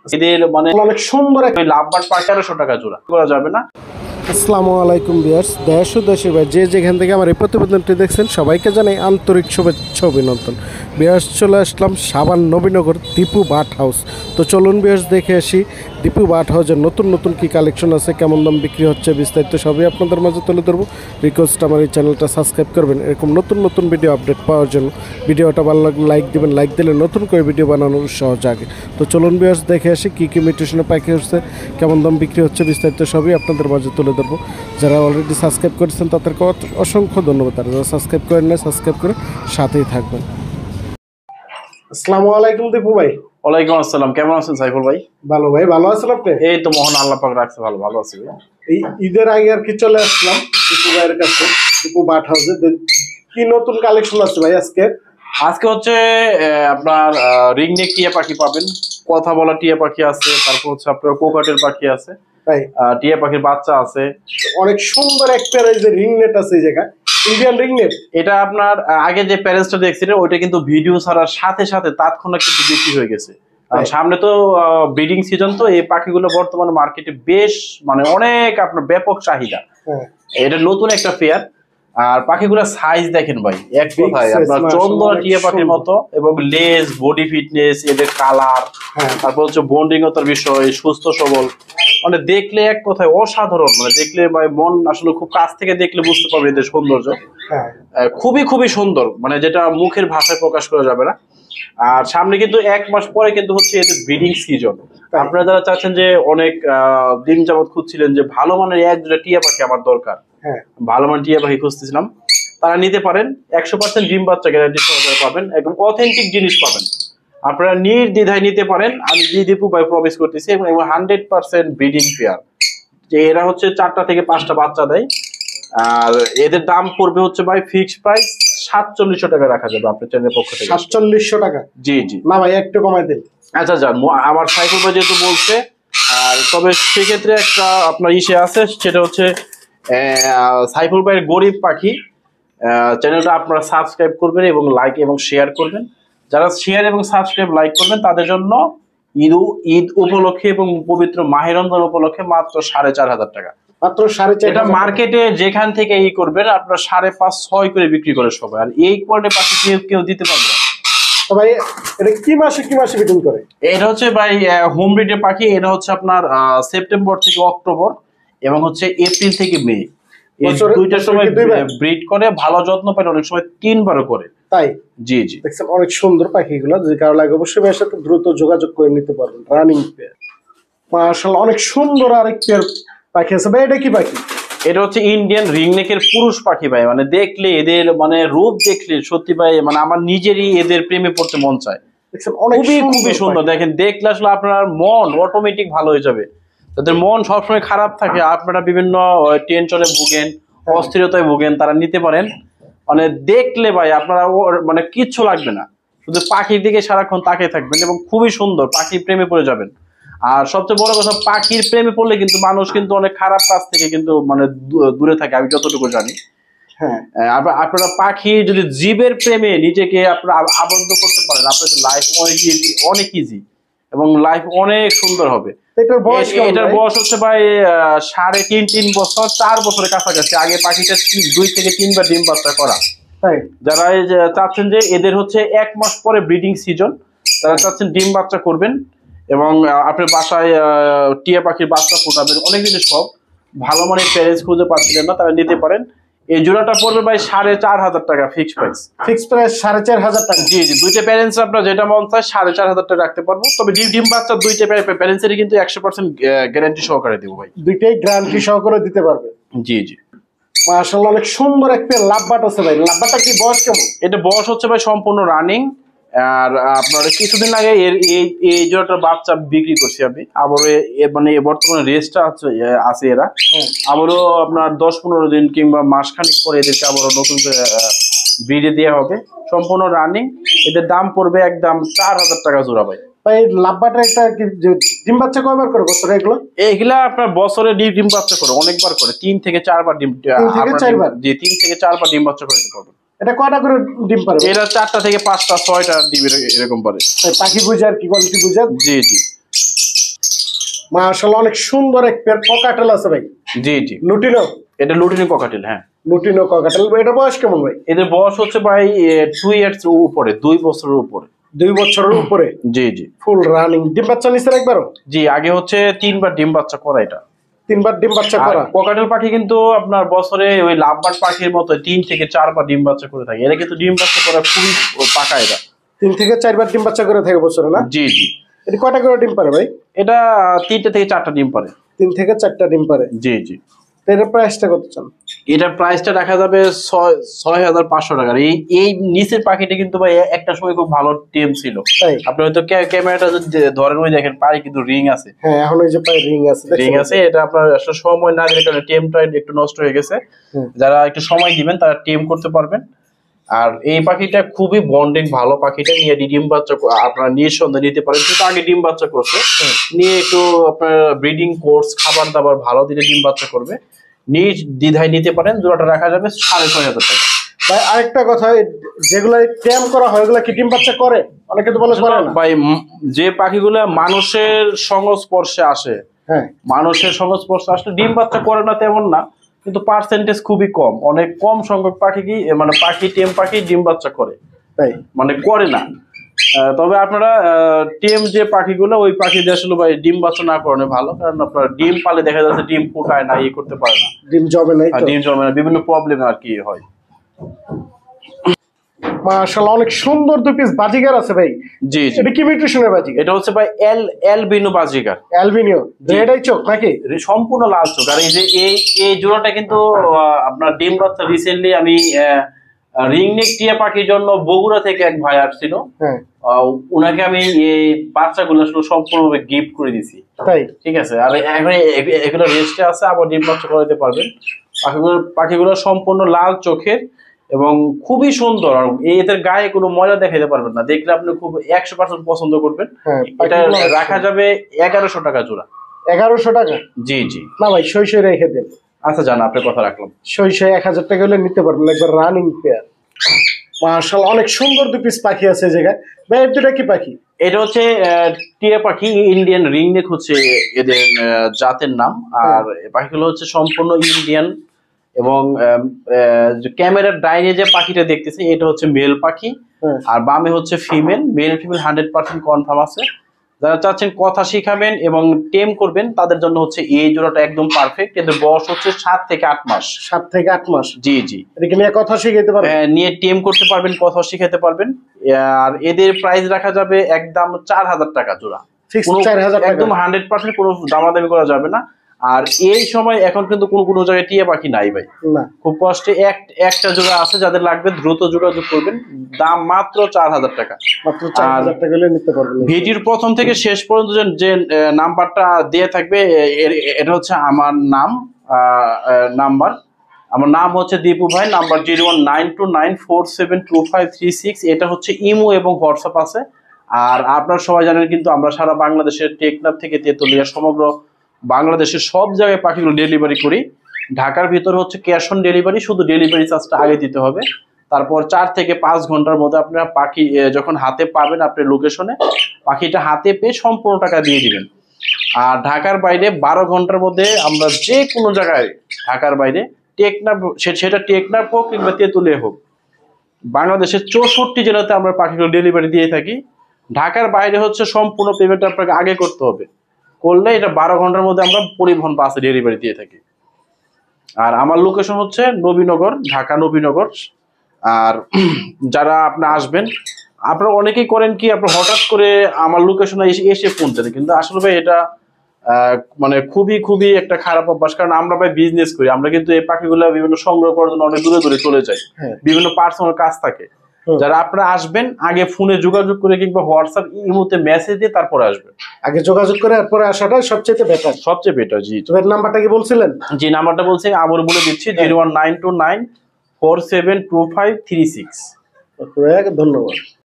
এদের মানে অনেক সুন্দর একটা লাভবার্ড পাখি 1300 টাকা জোড়া করা যাবে না। আসসালামু আলাইকুম ভিউয়ার্স, দেশ ও দেশের বাইরে যে যেখান থেকে আমার এই প্রতিবেদনটি দেখছেন সবাইকে জানাই আন্তরিক শুভেচ্ছা অভিনন্দন। ভিউয়ার্স, চলে আসলাম সাভার নবীনগর দীপু বার্ড হাউস। তো চলুন ভিউয়ার্স দেখে আসি দীপু বার্ড হাউসের নতুন নতুন কী কালেকশন আছে, কেমন দাম বিক্রি হচ্ছে, বিস্তারিত সবই আপনাদের মাঝে তুলে ধরবো। রিকোয়েস্ট আমার এই চ্যানেলটা সাবস্ক্রাইব করবেন এরকম নতুন নতুন ভিডিও আপডেট পাওয়ার জন্য। ভিডিওটা ভালো লাগলে লাইক দেবেন, লাইক দিলে নতুন করে ভিডিও বানানোর উৎসাহ জাগে। তো চলুন ভিউয়ার্স দেখে আসি কী কী মিউটেশনে পাখি হচ্ছে, কেমন দাম বিক্রি হচ্ছে, বিস্তারিত সবই আপনাদের মাঝে তুলে ধরবো। যারা অলরেডি সাবস্ক্রাইব করেছেন তাদেরকে অসংখ্য ধন্যবাদ। আর যারা সাবস্ক্রাইব করেন না, সাবস্ক্রাইব করে সাথেই থাকবেন। আসসালামু আলাইকুম দীপু ভাই। ওয়ালাইকুম আসসালাম, কেমন আছেন সাইফুল ভাই? ভালো ভাই, ভালো আছেন আপনি? এই তো মহান আল্লাহ পাক রাখছে, ভালো ভালো আছি ভাই। এই ঈদের আগে আর কি চলে আসলাম দীপু ভাইয়ের কাছে, দীপু বার্ড হাউসে। কি নতুন কালেকশন আছে ভাই আজকে? আজকে হচ্ছে আপনার রিংনেক টিয়া পাখি পাবেন, কথা বলা টিয়া পাখি আছে, তারপর হচ্ছে আপনার কোকাটের পাখি আছে, তাই টিয়া পাখির বাচ্চা আছে। অনেক সুন্দর একটা এই যে রিংনেট আছে এই জায়গায়, ইন্ডিয়ান রিংনেট। এটা আপনার আগে যে প্যারেন্টসটা দেখছিলেন ওইটা কিন্তু ভিডিও ছাড়ার সাথে সাথে তাৎক্ষণিক কিন্তু বিক্রি হয়ে গেছে। সামনে তো ব্রিডিং সিজন, তো এই পাখিগুলো বর্তমানে মার্কেটে বেশ মানে অনেক আপনার ব্যাপক চাহিদা। এটা নতুন একটা পেয়ার। আর পাখিগুলো সাইজ দেখেন ভাই, এক কথায় আপনার চন্দনা টিয়া পাখির মতো, এবং লেজ, বডি ফিটনেস, এদের কালার, তারপর হচ্ছে বন্ডিংতার বিষয়, সুস্থ সবল, মানে দেখলে এক কথায় অসাধারণ। মানে দেখলে ভাই মন আসলে খুব কাছ থেকে দেখলে বুঝতে পারবে এদের সৌন্দর্য। খুবই খুবই সুন্দর, মানে যেটা মুখের ভাষায় প্রকাশ করা যাবে না। আর সামনে কিন্তু 1 মাস পরে কিন্তু হচ্ছে এদের ব্রিডিং সিজন। আপনারা যারা চাচ্ছেন যে অনেক দিন যাবত খুঁজছিলেন যে ভালো মানের এক দুটা টিয়া পাখি আমার দরকার, ভালো মানের টিয়া পাখি খুঁজতেছিলাম, তারা নিতে পারেন। 100% ডিম বাচ্চা গ্যারান্টি সহকারে পাবেন, একদম অথেন্টিক জিনিস পাবেন। আপনারা নির্দ্বিধায় নিতে পারেন, আমি দীপু ভাই প্রমিস করতেছি, এবং 100% ব্রিডিং পেয়ার। যে এরা হচ্ছে 4টা থেকে 5টা বাচ্চা দেয়। আর এদের দাম পড়বে হচ্ছে ভাই ফিক্সড প্রাইস 4700 টাকা রাখা যাবে আপনার চ্যানেলের পক্ষ থেকে। 4700 টাকা? জি জি। না ভাই, একটু কমাই দিন। আচ্ছা যান, আমার সাইফুল ভাই যেহেতু বলছে, আর তবে সেক্ষেত্রে একটা আপনার ইসে আছে, সেটা হচ্ছে সাইফুল ভাইয়ের গরিব পাখি চ্যানেলটা আপনারা সাবস্ক্রাইব করবেন এবং লাইক এবং শেয়ার করবেন। যারা শেয়ার এবং সাবস্ক্রাইব লাইক করবেন তাদের জন্য ঈদ উপলক্ষে এবং পবিত্র মাহে রমজান উপলক্ষে মাত্র 4500 টাকা। মাত্র 4500? এটা মার্কেটে যেখান থেকে করবেন আপনার 5.5-6 করে বিক্রি করে সবাই, আর এই কোয়ালিটির পাখি কেউ দিতে পারবে না। ভাই এটা কি মাসে ব্রিডিং করে? এটা হচ্ছে ভাই হোম ব্রিডের পাখি। এটা হচ্ছে আপনার সেপ্টেম্বর থেকে অক্টোবর এবং হচ্ছে এপ্রিল থেকে মে, এই দুইটার সময় ব্রিড করে। ভালো যত্ন পায়, অনেক সময় 3 বারও করে। তাই? জি জি। দেখছেন অনেক সুন্দর পাখিগুলো, যে কারো লাগে অবশ্যই ভাইয়ের সাথে দ্রুত যোগাযোগ করে নিতে পারবেন। রানিং পেয়ার মাশাআল্লাহ, অনেক সুন্দর আরেক পেয়ার পাখি আছে ভাই। এটা কি পাখি? এটা হচ্ছে ইন্ডিয়ান রিংনেকের পুরুষ পাখি ভাই। মানে দেখলে এদের মানে রূপ দেখলে সত্যি ভাই মানে আমার নিজেরই এদের প্রেমে পড়তে মন চায়। খুবই খুবই সুন্দর, দেখেন দেখলে আসলে আপনার মন অটোমেটিক ভালো হয়ে যাবে। তাদের মন সবসময় খারাপ থাকে, আপনারা বিভিন্ন টেনশনে ভুগেন, অস্থিরতায় ভুগেন, তারা নিতে পারেন। মানে দেখলে ভাই আপনারা মানে কিচ্ছু লাগবে না, শুধু পাখির দিকে সারাক্ষণ তাকিয়ে থাকবেন এবং খুবই সুন্দর পাখির প্রেমে পড়ে যাবেন। আর সবচেয়ে বড় কথা, পাখির প্রেমে পড়লে কিন্তু মানুষ কিন্তু অনেক খারাপ কাজ থেকে কিন্তু মানে দূরে থাকে, আমি যতটুকু জানি। আপনারা পাখি যদি জীবের প্রেমে নিজেকে আপনারা আবদ্ধ করতে পারেন, আপনাদের লাইফ অনেক ইজি এবং লাইফ অনেক সুন্দর হবে। এটার বয়স হচ্ছে ভাই 3.5-3 বছর, 4 বছরের কাছাকাছি। আগে পাখিটা 2 থেকে 3 বার ডিম বাচ্চা করা। যারা চাচ্ছেন যে এদের হচ্ছে 1 মাস পরে ব্রিডিং সিজন, তারা চাচ্ছেন ডিম বাচ্চা করবেন এবং আপনার বাসায় টিয়া পাখির বাচ্চা ফোটাবেন, অনেক জিনিস সব ভালো মানের প্যারেন্টস খুঁজে পাচ্ছিলেন না, তারা নিতে পারেন। এই জোড়াটা পড়বে ভাই 4500 টাকা ফিক্সড প্রাইস। ফিক্সড প্রাইস 4500 টাকা? জি জি। দুইটা প্যারেন্টস আপনার যেটা মন চায় 4500 টাকা রাখতে পারবো, তবে ডিম বাচ্চা দুইটা প্যারেন্টসেরই কিন্তু 100% গ্যারান্টি সহকারে দেবো ভাই। দুইটাই গ্যারান্টি সহকারে দিতে পারবে? জি জি। মাশাআল্লাহ, অনেক সুন্দর একটা লাভবাট আছে ভাই। লাভবাটটা কি বয়স কেমন? এটা বয়স হচ্ছে ভাই সম্পূর্ণ রানিং। আর আপনার কিছুদিন আগে এই জোড়াটার বাচ্চা বিক্রি করছি আমি, আবারও মানে বর্তমানে রেস্টটা আছে এরা। আবারও আপনার 10-15 দিন কিংবা মাসখানিক পরে এদেরকে আবারও নতুন করে ব্রিডে দেওয়া হবে, সম্পূর্ণ রানিং। এদের দাম পড়বে একদম 4000 টাকা জোড়া ভাই। ভাই লাভবাটের একটা ডিম বাচ্চা কয়বার করে বছরে? এগুলা আপনার বছরে ডিম বাচ্চা করে অনেকবার করে, 3 থেকে 4 বার ডিম। 3 থেকে 4 বার? জি, 3 থেকে 4 বার ডিম বাচ্চা করতে পারবেন। এটা কয়টা করে ডিম পারে? এটা 4টা থেকে 5টা 6টা ডিম এরকম পারে। পাখি বুঝে আর কি, কোয়ালিটি বুঝে। জি জি। মাশাআল্লাহ অনেক সুন্দর এক পেয়ার ককাটেল আছে ভাই। জি জি, লুটিনো, এটা লুটিনো ককাটেল। হ্যাঁ, লুটিনো ককাটেল। এটা বয়স কেমন ভাই? এদের বয়স হচ্ছে ভাই 2 ইয়ার্স উপরে, 2 বছরের উপরে। 2 বছরের উপরে। জি জি, ফুল রানিং। ডিম বাচ্চা নিছে একবারও? জি, আগে হচ্ছে 3বার ডিম বাচ্চা করা এটা। 3বার ডিম বাচ্চা করা। ককাটেল পাখি কিন্তু আপনার বছরে ওই লাভবার্ড পাখির মতো 3 থেকে 4বার ডিম বাচ্চা করে থাকে। এরা কিন্তু ডিম বাচ্চা করা খুবই পাকা এরা। 3 থেকে 4বার ডিম বাচ্চা করে থাকে বছরে না? জি জি। এটা কয়টা করে ডিম পারে ভাই? এটা 3টা থেকে 4টা ডিম পারে। 3 থেকে 4টা ডিম পারে। জি জি। তো এটার প্রাইসটা কত চান? এটার প্রাইসটা রাখা যাবে 6,500 টাকা। এই নিচের পাখিটা কিন্তু ভাই একটা সময় খুব ভালো টেম ছিল। তাই? আপনি হয়তো ক্যামেরাটা যদি ধরেন, ওই দেখেন পায়ে কিন্তু রিং আছে। হ্যাঁ, এখন এই যে পায়ে রিং আছে। রিং আছে, এটা আপনার আসলে সময় না দিলে কারণে টেমটা একটু নষ্ট হয়ে গেছে। যারা একটু সময় দিবেন তারা টেম করতে পারবেন। আর এই পাখিটা খুবই বন্ডিং ভালো। পাখিটা নিয়ে ডিম বাচ্চা আপনারা নিঃসন্দেহে নিতে পারেন, কিন্তু আগে ডিম বাচ্চা করছে, নিয়ে একটু আপনার ব্রিডিং কোর্স, খাবার দাবার ভালো দিলে ডিম বাচ্চা করবে। নিজ দ্বিধায় নিতে পারেন। জোড়াটা রাখা যাবে 6,500 টাকা। ভাই আরেকটা কথা, যেগুলো ট্যাম করা হয় ওগুলা কি ডিম বাচ্চা করে? অনেকে তো বলে করে না ভাই। যে পাখিগুলো মানুষের সংস্পর্শে আসে, হ্যাঁ, মানুষের সংস্পর্শে আসলে ডিম বাচ্চা করে না তেমন না, কিন্তু পার্সেন্টেজ খুবই কম। অনেক কম সংখ্যক পাখি কি মানে টেম পাখি ডিম বাচ্চা করে, তাই মানে করে না। তবে আপনারা টেম যে পাখিগুলো, ওই পাখি দিয়ে আসলে ভাই ডিম বাচ্চা না করানো ভালো। কারণ আপনার ডিম পালে দেখা যাচ্ছে ডিম ফুটায় না, ইয়ে করতে পারে না, ডিম জমে নাই। ডিম জমে না, বিভিন্ন প্রবলেম আর কি হয়। মাশাআল্লাহ অনেক সুন্দর 2 পিস বাজিগার আছে ভাই। জি জি। এটা কি মিউটেশনের বাজিগার? এটা হচ্ছে ভাই albino Baazigar. Albino red eye চোখ নাকি? সম্পূর্ণ লাল চোখ। আর এই যে এই জোড়াটা কিন্তু আপনার ডিম বাচ্চা রিসেন্টলি আমি রিংনেক টিয়া পাখির জন্য বগুড়া থেকে এক ভাই আসছিল, হ্যাঁ, উনাকে আমি এই বাচ্চাগুলো আসলে সম্পূর্ণভাবে গিফট করে দিছি। তাই? ঠিক আছে। আর এখন এগুলো রেস্টে আছে, আবার ডিম বাচ্চা করাতে পারবেন। পাখিগুলো সম্পূর্ণ লাল চোখের এবং খুবই সুন্দর। আর এদের গায়ে কোনো ময়লা দেখাতে পারবেন না, দেখলে আপনি খুব 100% পছন্দ করবেন। এটা রাখা যাবে 1100 টাকা জোড়া। 1100 টাকা? জি জি। না ভাই, সই রেখে দেন। আচ্ছা জান, আপনার কথা রাখলাম। সই 1000 টাকা হলে নিতে পারবেন, একবার রানিং পেয়ার। মাশাআল্লাহ অনেক সুন্দর 2 পিস পাখি আছে এই জায়গায়। ভাই এটা কি পাখি? এটা হচ্ছে টিয়া পাখি, ইন্ডিয়ান রিংনেক হচ্ছে এদের জাতের নাম। আর পাখিগুলো হচ্ছে সম্পূর্ণ ইন্ডিয়ান। এবং ক্যামেরার ডাইনে যে পাখিটা দেখতেছে এটা হচ্ছে মেল পাখি, আর বামে হচ্ছে ফিমেল। মেল ফিমেল 100% কনফার্ম আছে। যারা চাচ্ছেন কথা শিখাবেন এবং টেম করবেন তাদের জন্য হচ্ছে এই জোড়াটা একদম পারফেক্ট। এদের বয়স হচ্ছে 7 থেকে 8 মাস। 7 থেকে 8 মাস? জি জি। এদিকে নিয়ে কথা শিখাইতে পারবেন? নিয়ে টেম করতে পারবেন, কথা শিখাতে পারবেন। আর এদের প্রাইস রাখা যাবে একদম 4,000 টাকা জোড়া। একদম 100% কোনো দামাদামি করা যাবে না। আর এই সময় এখন কিন্তু কোনো জায়গায় টিয়া পাখি নাই ভাই, খুব কষ্টে একটা জোড়া আছে। যাদের লাগবে দ্রুত যোগাযোগ করবেন। দাম মাত্র 4,000 টাকা। মাত্র 4,000 টাকা হলে নিতে পারবেন। ভিডিওর প্রথম থেকে শেষ পর্যন্ত যে নাম্বারটা দিয়ে থাকবে, এটা হচ্ছে আমার নাম্বার। আমার নাম হচ্ছে দীপু ভাই। নাম্বার 019294725336। এটা হচ্ছে ইমো এবং হোয়াটসঅ্যাপ আছে। আর আপনারা সবাই জানেন কিন্তু আমরা সারা বাংলাদেশের টেকনাফ থেকে তেতুলিয়া সমগ্র বাংলাদেশের সব জায়গায় পাখিগুলো ডেলিভারি করি। ঢাকার ভিতরে হচ্ছে ক্যাশ অন ডেলিভারি, শুধু ডেলিভারি চার্জটা আগে দিতে হবে। তারপর 4 থেকে 5 ঘন্টার মধ্যে আপনারা পাখি যখন হাতে পাবেন, আপনার লোকেশনে পাখিটা হাতে পেয়ে সম্পূর্ণ টাকা দিয়ে দিবেন। আর ঢাকার বাইরে 12 ঘন্টার মধ্যে আমরা যে কোনো জায়গায়, ঢাকার বাইরে টেকনাফ, সেটা টেকনাফ হোক কিংবা তেতুলিয়া হোক, বাংলাদেশের 64 জেলাতে আমরা পাখিগুলো ডেলিভারি দিয়ে থাকি। ঢাকার বাইরে হচ্ছে সম্পূর্ণ পেমেন্ট আপনাকে আগে করতে হবে, করলে এটা 12 ঘন্টার মধ্যে আমরা পরিবহন বাসে ডেলিভারি দিয়ে থাকি। আর আমার লোকেশন হচ্ছে নবীনগর, ঢাকা নবীনগর। আর যারা আপনি আসবেন, আপনারা অনেকেই করেন কি, আপনার হঠাৎ করে আমার লোকেশনে এসে ফোন দেন, কিন্তু আসলে ভাই এটা মানে খুবই একটা খারাপ অভ্যাস। কারণ আমরা ভাই বিজনেস করি, আমরা কিন্তু এই পাখিগুলো বিভিন্ন সংগ্রহ করার জন্য অনেক দূরে চলে যাই, বিভিন্ন পার্সোনাল কাজ থাকে। যারা আপনারা আসবেন আগে ফোনে যোগাযোগ করে কিংবা হোয়াটসঅ্যাপ ইমোতে মেসেজ দিয়ে তারপরে আসবেন। আগে যোগাযোগ করে তারপরে আসাটা সবচেয়ে বেটার। জি, এর নাম্বারটা কি বলছিলেন? জি, নাম্বারটা বলছি, আবার বলে দিচ্ছি, 01929472536। ধন্যবাদ।